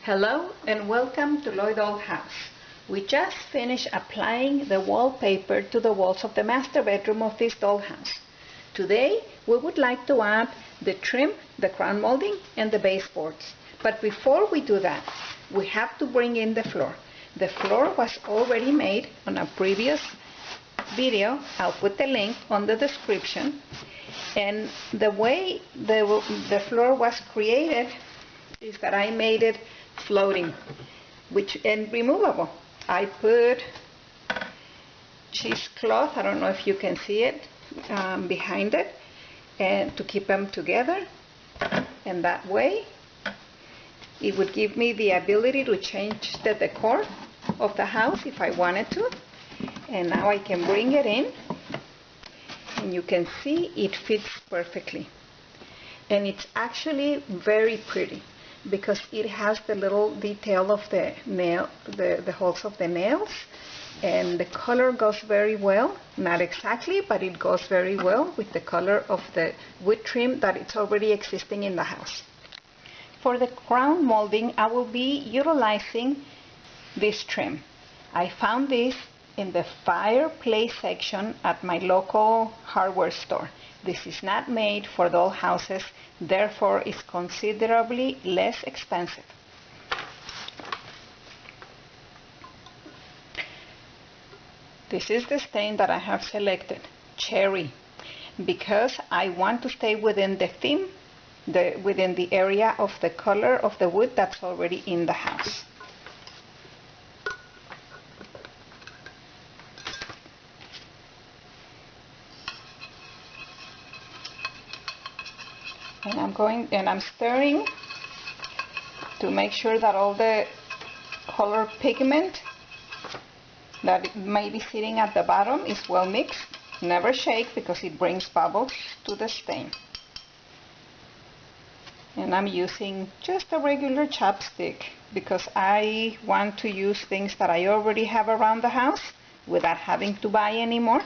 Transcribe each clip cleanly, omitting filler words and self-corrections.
Hello and welcome to Dollhouse. We just finished applying the wallpaper to the walls of the master bedroom of this dollhouse. Today we would like to add the trim, the crown molding and the baseboards. But before we do that, we have to bring in the floor. The floor was already made on a previous video. I'll put the link on the description. And the way the floor was created is that I made it floating and removable. I put cheesecloth, I don't know if you can see it, behind it, and to keep them together, and that way it would give me the ability to change the decor of the house if I wanted to. And now I can bring it in and you can see it fits perfectly, and it's actually very pretty because it has the little detail of the nail, the holes of the nails, and the color goes very well. Not exactly, but it goes very well with the color of the wood trim that it's already existing in the house. For the crown molding, I will be utilizing this trim. I found this in the fireplace section at my local hardware store. This is not made for doll houses, therefore is considerably less expensive. This is the stain that I have selected, cherry, because I want to stay within the theme, within the area of the color of the wood that's already in the house. And I'm stirring to make sure that all the color pigment that may be sitting at the bottom is well mixed. Never shake because it brings bubbles to the stain. And I'm using just a regular chopstick because I want to use things that I already have around the house without having to buy any more.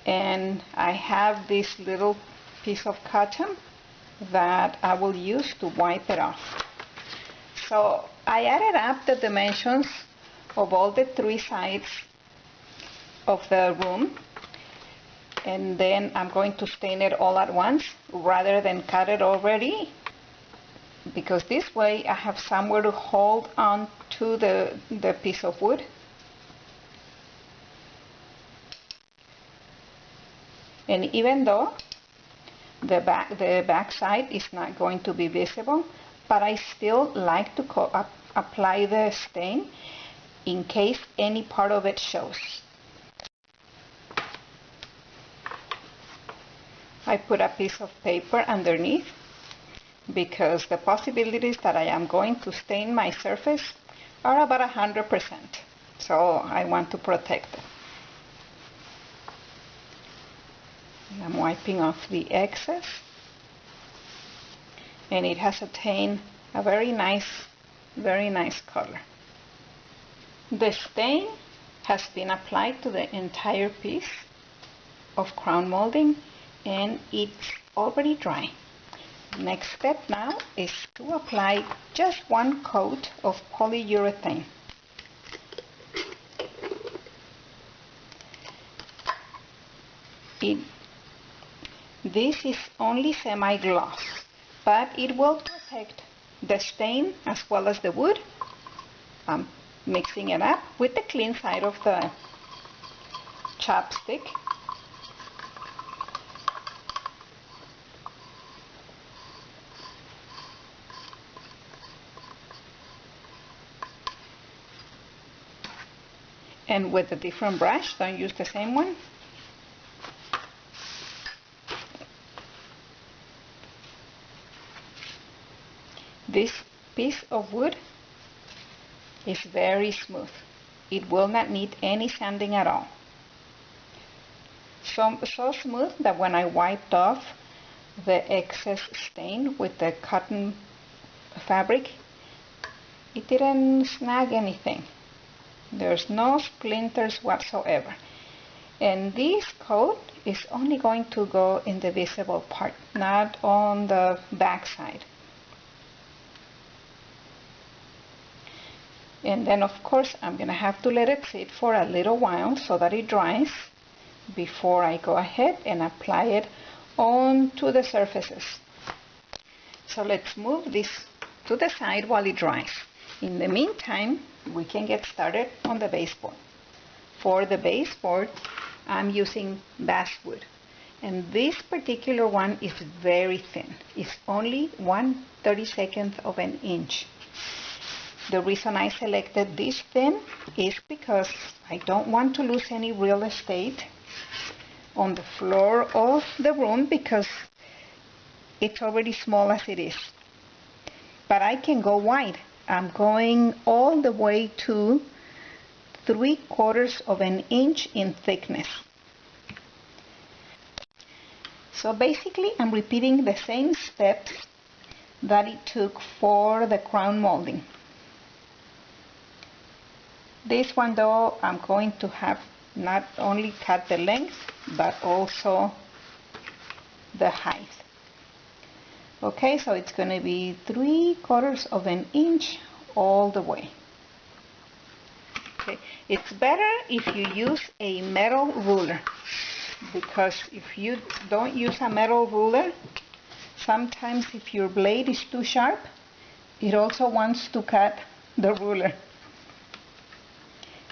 And I have this little piece of cotton that I will use to wipe it off. So I added up the dimensions of all the three sides of the room, and then I'm going to stain it all at once rather than cut it already, because this way I have somewhere to hold on to the piece of wood. And even though the back side is not going to be visible, but I still like to apply the stain in case any part of it shows. I put a piece of paper underneath because the possibilities that I am going to stain my surface are about 100%, so I want to protect it. I'm wiping off the excess, and it has attained a very nice color. The stain has been applied to the entire piece of crown molding and it's already dry. Next step now is to apply just one coat of polyurethane. This is only semi-gloss, but it will protect the stain as well as the wood. I'm mixing it up with the clean side of the chopstick. And with a different brush, don't use the same one. This piece of wood is very smooth. It will not need any sanding at all. So smooth that when I wiped off the excess stain with the cotton fabric, it didn't snag anything. There's no splinters whatsoever. And this coat is only going to go in the visible part, not on the back side. And then of course I'm gonna have to let it sit for a little while so that it dries before I go ahead and apply it onto the surfaces. So let's move this to the side while it dries. In the meantime, we can get started on the baseboard. For the baseboard, I'm using basswood. And this particular one is very thin. It's only 1/32 of an inch. The reason I selected this thin is because I don't want to lose any real estate on the floor of the room because it's already small as it is. But I can go wide. I'm going all the way to 3/4 of an inch in thickness. So basically I'm repeating the same steps that it took for the crown molding. This one though, I'm going to have not only cut the length but also the height. Okay, so it's going to be 3/4 of an inch all the way. Okay, it's better if you use a metal ruler, because if you don't use a metal ruler, sometimes if your blade is too sharp, it also wants to cut the ruler.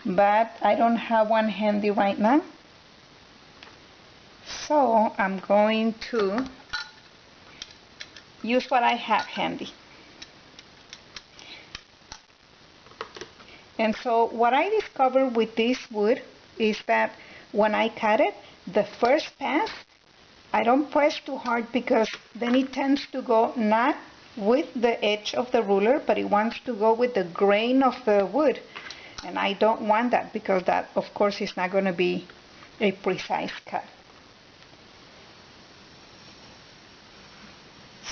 But I don't have one handy right now, so I'm going to use what I have handy. And so what I discovered with this wood is that when I cut it, the first pass, I don't press too hard because then it tends to go not with the edge of the ruler, but it wants to go with the grain of the wood. And I don't want that because that, of course, is not going to be a precise cut.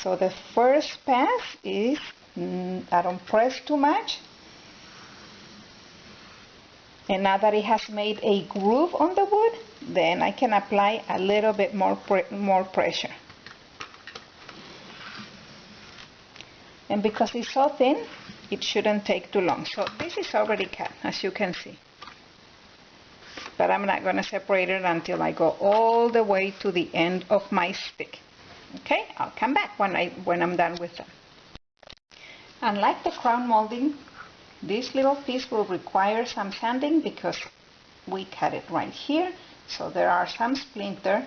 So the first pass is, I don't press too much. And now that it has made a groove on the wood, then I can apply a little bit more pressure. And because it's so thin, it shouldn't take too long. So this is already cut, as you can see. But I'm not going to separate it until I go all the way to the end of my stick. Okay, I'll come back when I'm done with them. Unlike the crown molding, this little piece will require some sanding because we cut it right here. So there are some splinters.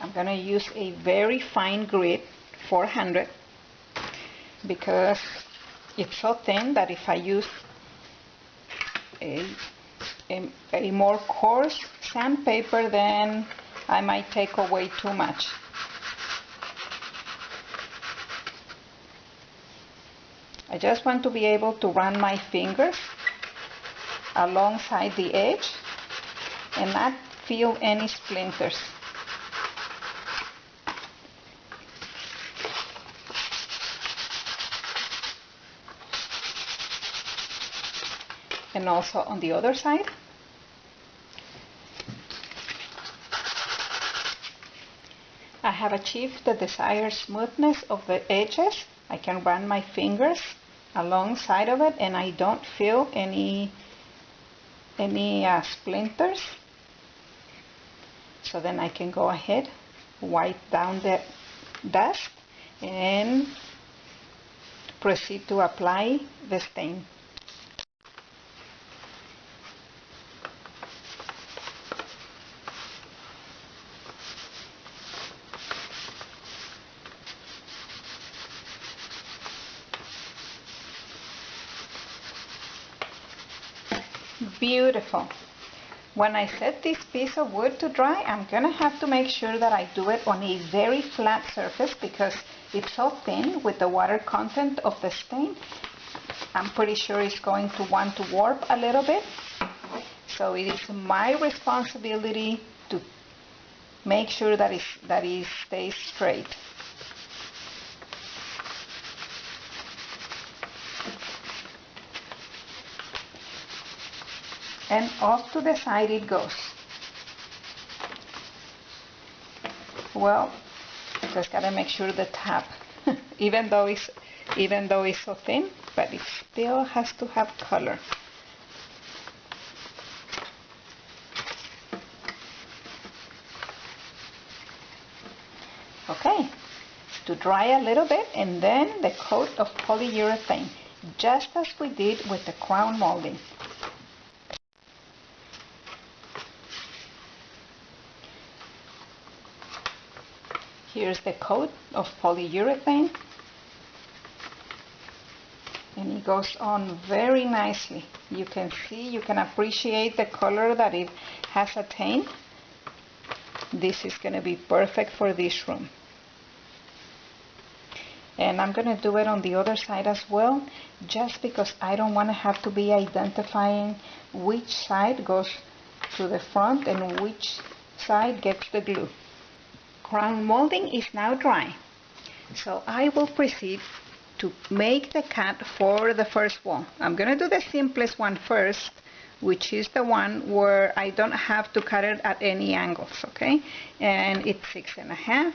I'm going to use a very fine grit, 400, because it's so thin that if I use a more coarse sandpaper, then I might take away too much. I just want to be able to run my fingers alongside the edge and not feel any splinters. And also on the other side. I have achieved the desired smoothness of the edges. I can run my fingers alongside of it and I don't feel any splinters. So then I can go ahead, wipe down the dust and proceed to apply the stain. Beautiful. When I set this piece of wood to dry, I'm going to have to make sure that I do it on a very flat surface because it's so thin with the water content of the stain. I'm pretty sure it's going to want to warp a little bit. So it is my responsibility to make sure that it stays straight. And off to the side it goes. Well, just gotta make sure the top, even though it's so thin, but it still has to have color. Okay, to dry a little bit, and then the coat of polyurethane, just as we did with the crown molding. Here's the coat of polyurethane, and it goes on very nicely. You can see, you can appreciate the color that it has attained. This is going to be perfect for this room. And I'm going to do it on the other side as well, just because I don't want to have to be identifying which side goes to the front and which side gets the glue. Crown molding is now dry, so I will proceed to make the cut for the first wall. I'm going to do the simplest one first, which is the one where I don't have to cut it at any angles, okay? And it's 6.5.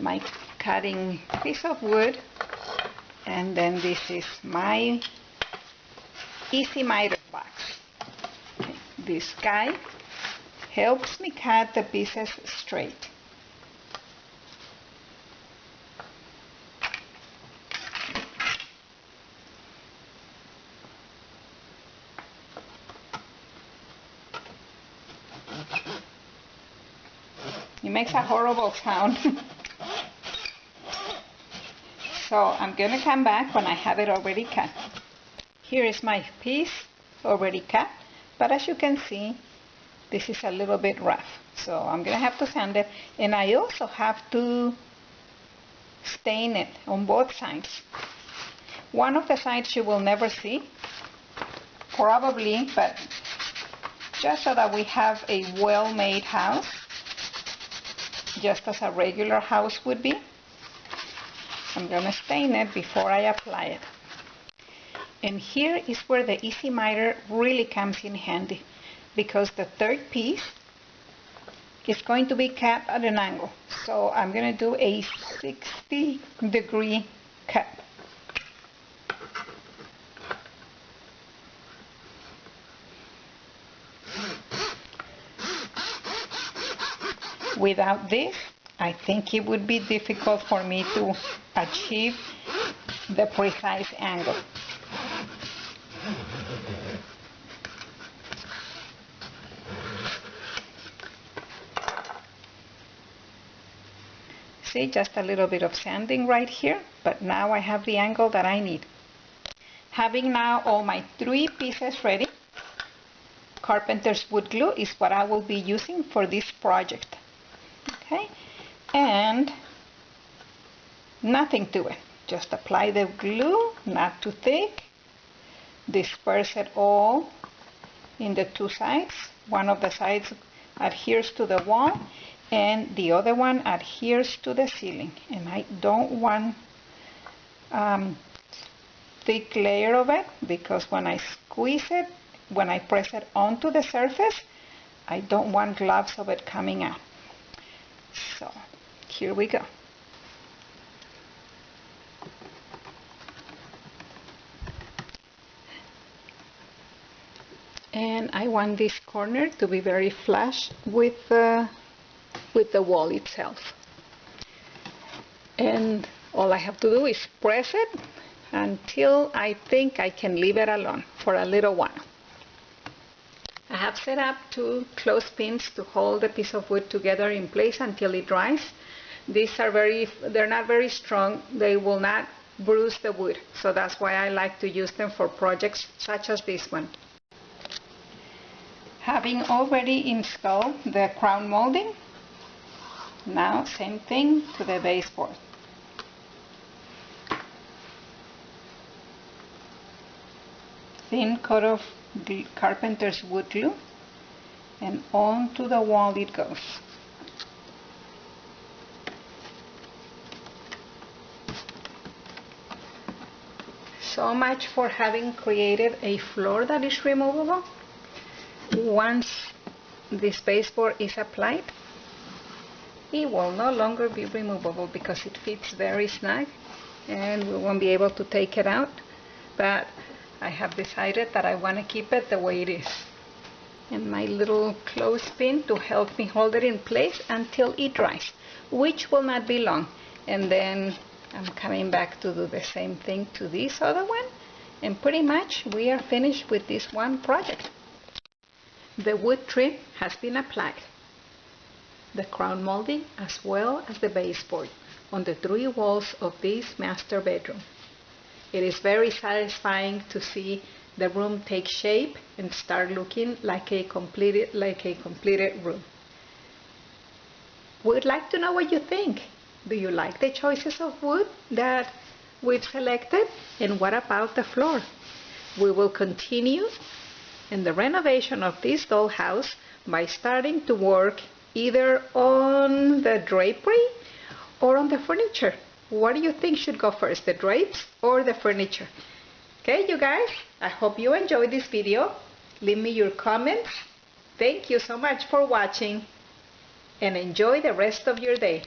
My cutting piece of wood, and then this is my easy miter box. Okay. This guy helps me cut the pieces straight. It makes a horrible sound. So I'm going to come back when I have it already cut. Here is my piece already cut, but as you can see, this is a little bit rough. So I'm going to have to sand it, and I also have to stain it on both sides. One of the sides you will never see, probably, but just so that we have a well-made house, just as a regular house would be. I'm going to stain it before I apply it. And here is where the easy miter really comes in handy, because the third piece is going to be cut at an angle. So I'm going to do a 60-degree cut. Without this, I think it would be difficult for me to achieve the precise angle. See, just a little bit of sanding right here, but now I have the angle that I need. Having now all my 3 pieces ready, carpenter's wood glue is what I will be using for this project. Okay, and nothing to it. Just apply the glue, not too thick. Disperse it all in the 2 sides. One of the sides adheres to the wall, and the other one adheres to the ceiling. And I don't want thick layer of it, because when I squeeze it, when I press it onto the surface, I don't want globs of it coming out. So here we go. And I want this corner to be very flush with the wall itself. And all I have to do is press it until I think I can leave it alone for a little while. I have set up 2 clothespins to hold the piece of wood together in place until it dries. These are they're not very strong. They will not bruise the wood. So that's why I like to use them for projects such as this one. Having already installed the crown molding, now same thing to the baseboard. Thin coat of carpenter's wood glue, and onto the wall it goes. so much for having created a floor that is removable. Once this baseboard is applied, it will no longer be removable because it fits very snug and we won't be able to take it out. But I have decided that I want to keep it the way it is. And my little clothespin to help me hold it in place until it dries, which will not be long. And then I'm coming back to do the same thing to this other one, and pretty much we are finished with this one project. The wood trim has been applied, the crown molding as well as the baseboard on the 3 walls of this master bedroom. It is very satisfying to see the room take shape and start looking like a completed room. We'd like to know what you think. Do you like the choices of wood that we've selected? And what about the floor? We will continue in the renovation of this dollhouse by starting to work either on the drapery or on the furniture. What do you think should go first, the drapes or the furniture? Okay, you guys, I hope you enjoyed this video. Leave me your comments. Thank you so much for watching and enjoy the rest of your day.